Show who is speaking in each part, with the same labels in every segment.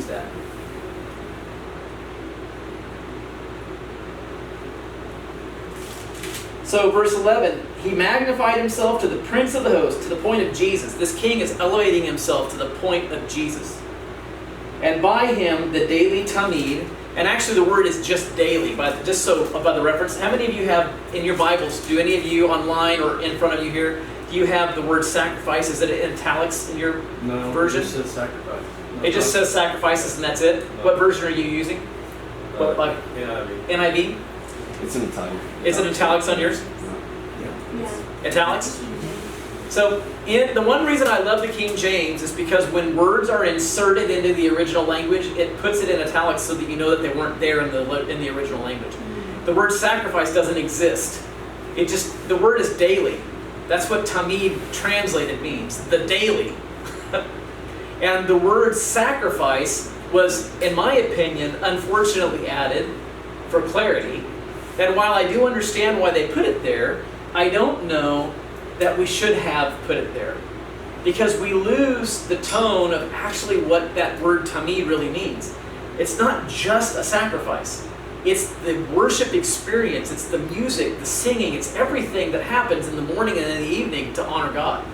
Speaker 1: that. So verse 11, he magnified himself to the prince of the host, to the point of Jesus. This king is elevating himself to the point of Jesus. And by him, the daily tamid, and actually the word is just daily, just so by the reference. How many of you have in your Bibles, do any of you online or in front of you here, do you have the word sacrifice? Is it in italics in your version?
Speaker 2: No, it just says sacrifice.
Speaker 1: It just says sacrifices and that's it?
Speaker 2: No.
Speaker 1: What version are you using? What, like
Speaker 2: NIV.
Speaker 1: NIV?
Speaker 3: It's in italics.
Speaker 1: It's in italics on yours?
Speaker 3: Yeah.
Speaker 1: Italics? So, the one reason I love the King James is because when words are inserted into the original language, it puts it in italics so that you know that they weren't there in the original language. The word sacrifice doesn't exist. The word is daily. That's what tamid translated means, the daily. And the word sacrifice was, in my opinion, unfortunately added for clarity. And while I do understand why they put it there, I don't know that we should have put it there. Because we lose the tone of actually what that word tamid really means. It's not just a sacrifice. It's the worship experience, it's the music, the singing, it's everything that happens in the morning and in the evening to honor God.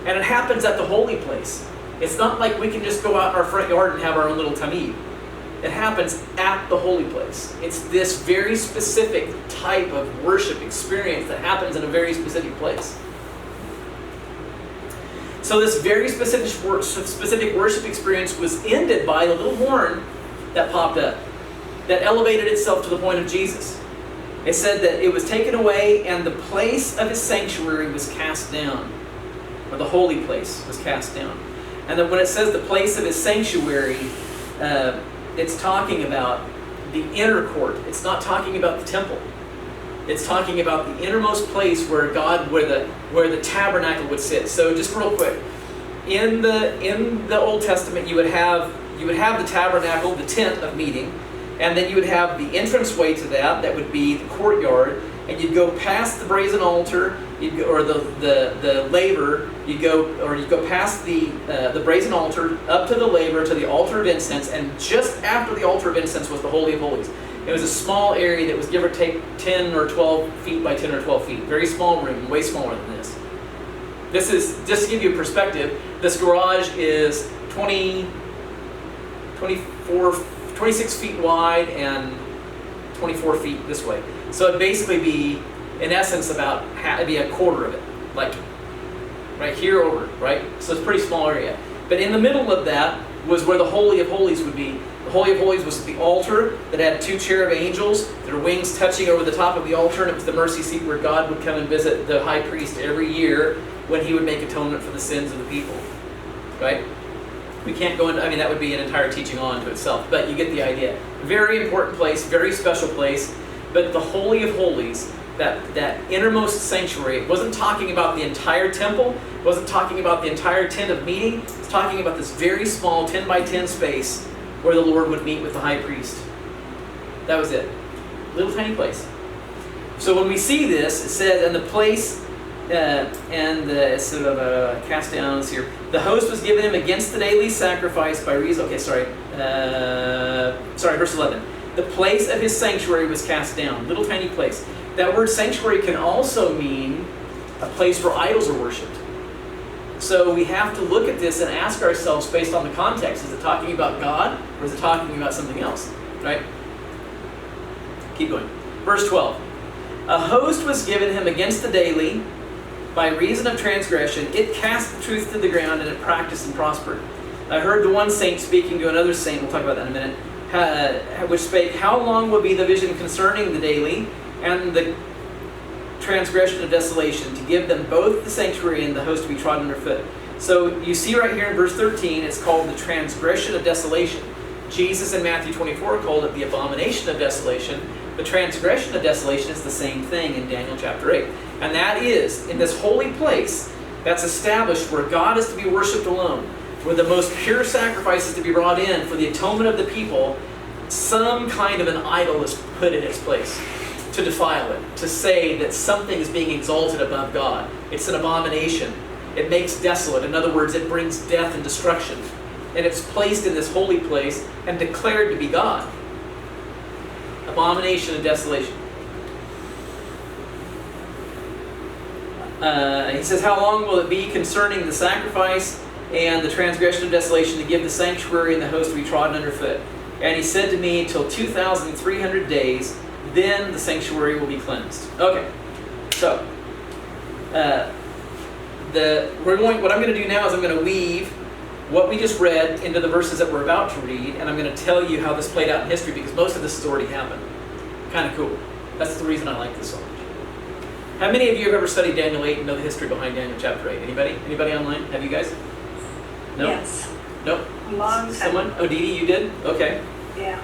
Speaker 1: And it happens at the holy place. It's not like we can just go out in our front yard and have our own little tamid. It happens at the holy place. It's this very specific type of worship experience that happens in a very specific place. So this very specific worship experience was ended by the little horn that popped up, that elevated itself to the point of Jesus. It said that it was taken away and the place of his sanctuary was cast down, or the holy place was cast down. And then when it says the place of his sanctuary, it's talking about the inner court. It's not talking about the temple. It's talking about the innermost place where where the tabernacle would sit. So just real quick, in the Old Testament, you would have the tabernacle, the tent of meeting, and then you would have the entranceway to that would be the courtyard, and you'd go past the brazen altar, or the laver. You go past the brazen altar up to the laver, to the altar of incense, and just after the altar of incense was the Holy of Holies. It was a small area that was give or take 10 or 12 feet by 10 or 12 feet. Very small room, way smaller than this. This is, just to give you a perspective, this garage is 26 feet wide and 24 feet this way. So it'd basically be, in essence, it'd be a quarter of it. Like right here over, right? So it's a pretty small area. But in the middle of that was where the Holy of Holies would be. The Holy of Holies was the altar that had 2 cherub angels, their wings touching over the top of the altar, and it was the mercy seat where God would come and visit the high priest every year when he would make atonement for the sins of the people. Right? We can't go into, that would be an entire teaching on to itself, but you get the idea. Very important place, very special place, but the Holy of Holies, that innermost sanctuary, it wasn't talking about the entire temple, it wasn't talking about the entire tent of meeting, it's talking about this very small 10 by 10 space where the Lord would meet with the high priest. That was it. Little tiny place. So when we see this, it says, and the place, it's sort of cast down here. The host was given him against the daily sacrifice by reason. Okay, verse 11. The place of his sanctuary was cast down. Little tiny place. That word sanctuary can also mean a place where idols are worshipped. So we have to look at this and ask ourselves based on the context. Is it talking about God or is it talking about something else? Right? Keep going. Verse 12. A host was given him against the daily by reason of transgression. It cast the truth to the ground and it practiced and prospered. I heard the one saint speaking to another saint, we'll talk about that in a minute, which spake, how long will be the vision concerning the daily and the transgression of desolation, to give them both the sanctuary and the host to be trodden underfoot. So you see right here in verse 13, it's called the transgression of desolation. Jesus in Matthew 24 called it the abomination of desolation. The transgression of desolation is the same thing in Daniel chapter 8. And that is, in this holy place that's established where God is to be worshipped alone, where the most pure sacrifice is to be brought in for the atonement of the people, some kind of an idol is put in its place to defile it, to say that something is being exalted above God. It's an abomination. It makes desolate. In other words, it brings death and destruction. and it's placed in this holy place and declared to be God. Abomination and desolation. He says, how long will it be concerning the sacrifice and the transgression of desolation to give the sanctuary and the host to be trodden underfoot? And he said to me, till 2,300 days, then the sanctuary will be cleansed. Okay, so what I'm going to do now is I'm going to weave what we just read into the verses that we're about to read, and I'm going to tell you how this played out in history, because most of this has already happened. Kind of cool. That's the reason I like this so much. How many of you have ever studied Daniel 8 and know the history behind Daniel chapter 8? Anybody? Anybody online? Have you guys? No?
Speaker 2: Yes.
Speaker 1: Nope.
Speaker 2: A long time.
Speaker 1: Someone? Oh, Dee Dee, you did? Okay.
Speaker 2: Yeah.